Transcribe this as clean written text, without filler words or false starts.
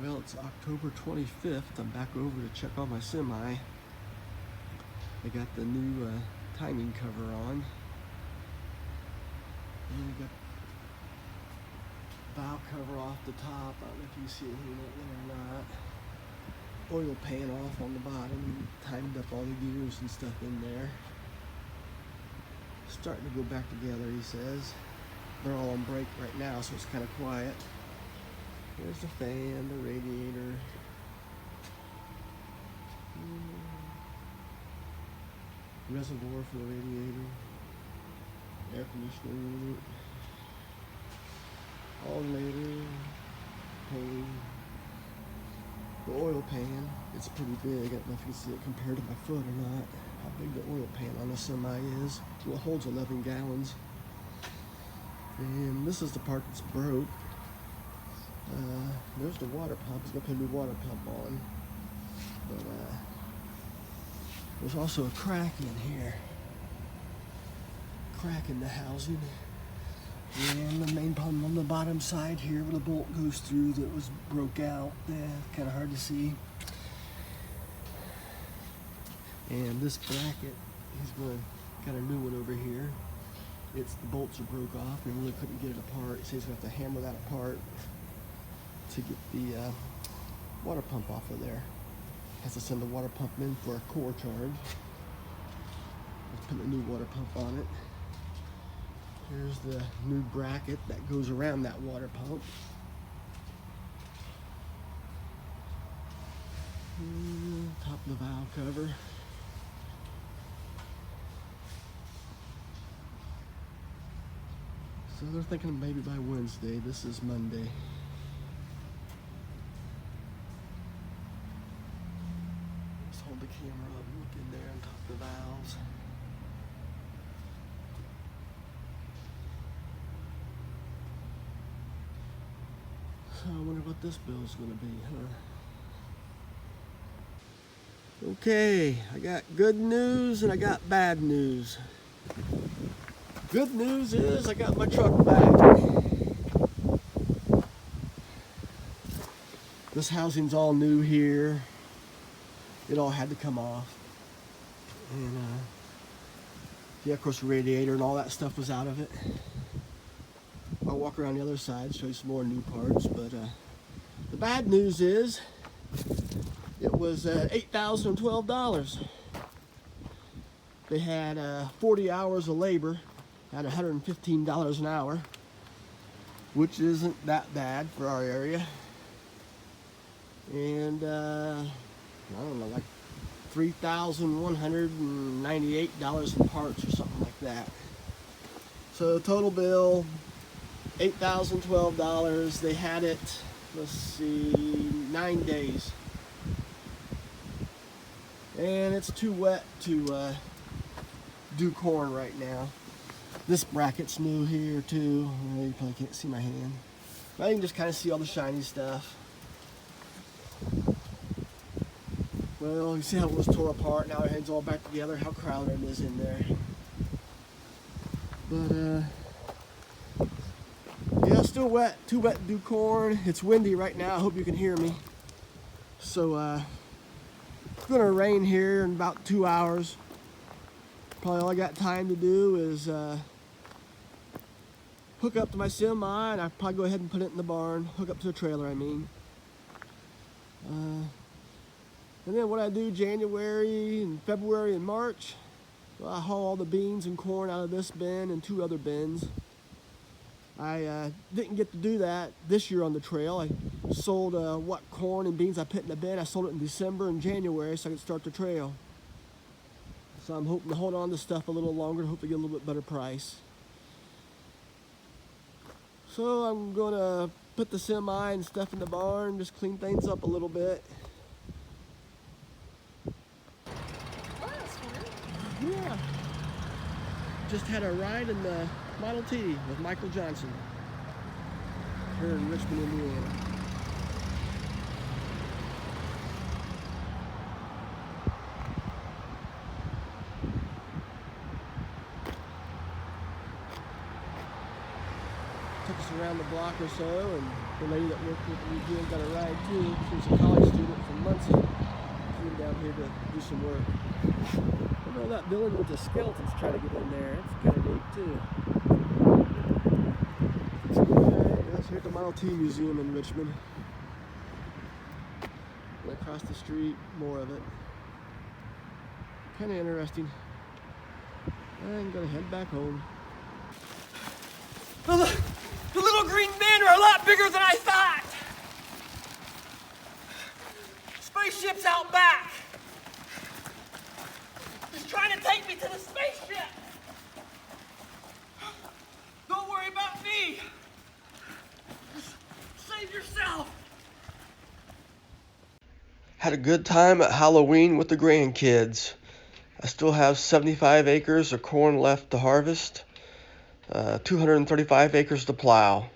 Well, it's October 25th. I'm back over to check on my semi. I got the new timing cover on. And I got valve cover off the top. I don't know if you see it here or not. Oil pan off on the bottom. Timed up all the gears and stuff in there. Starting to go back together, he says. They're all on break right now, so it's kind of quiet. There's the fan, the radiator. Reservoir for the radiator. Air conditioning unit. Alternator. Pan. The oil pan, it's pretty big. I don't know if you can see it compared to my foot or not. How big the oil pan on the semi is. Well, it holds 11 gallons. And this is the part that's broke. There's the water pump. It's gonna put a new water pump on. But there's also a crack in here. Crack in the housing. And the main pump on the bottom side here where the bolt goes through that was broke out. Yeah, kind of hard to see. And this bracket, got a new one over here. The bolts are broke off and really couldn't get it apart. So he's gonna have to hammer that apart to get the water pump off of there. Has to send the water pump in for a core charge. Let's put a new water pump on it. Here's the new bracket that goes around that water pump. Top of the valve cover. So they're thinking maybe by Wednesday. This is Monday. Just hold the camera up and look in there on top of the valves. So I wonder what this bill's gonna be, huh? Okay, I got good news and I got bad news. Good news is I got my truck back. This housing's all new here. It all had to come off. And yeah, of course the radiator and all that stuff was out of it. I'll walk around the other side, show you some more new parts. But the bad news is it was $8,012. They had 40 hours of labor at $115 an hour, which isn't that bad for our area. And I don't know, like $3,198 in parts or something like that. So total bill, $8,012. They had it, let's see, 9 days. And it's too wet to do corn right now. This bracket's new here too. You probably can't see my hand. But you can just kind of see all the shiny stuff. Well, you see how it was tore apart. Now everything's all back together. How crowded it is in there. But yeah, still wet. Too wet to do corn. It's windy right now. I hope you can hear me. So it's gonna rain here in about 2 hours. Probably all I got time to do is hook up to my semi, and I'll probably go ahead and put it in the barn. Hook up to the trailer, I mean. And then what I do January and February and March, well, I haul all the beans and corn out of this bin and 2 other bins. I didn't get to do that this year on the trail. I sold what corn and beans I put in the bin. I sold it in December and January so I could start the trail. So I'm hoping to hold on to stuff a little longer and hopefully get a little bit better price. So I'm gonna put the semi and stuff in the barn, just clean things up a little bit. Yeah. Just had a ride in the Model T with Michael Johnson here in Richmond, Indiana. Took us around the block or so and The lady that worked with the museum got a ride too. She was a college student from Muncie. Came down here to do some work. You know, that building with the skeletons trying to get in there. It's kind of neat too. That's here at the Model T Museum in Richmond. And across the street, more of it. Kind of interesting. I'm gonna head back home. The little green men are a lot bigger than I thought. Spaceship's out back. He's trying to take me to the spaceship. Don't worry about me. Just save yourself. Had a good time at Halloween with the grandkids. I still have 75 acres of corn left to harvest, 235 acres to plow.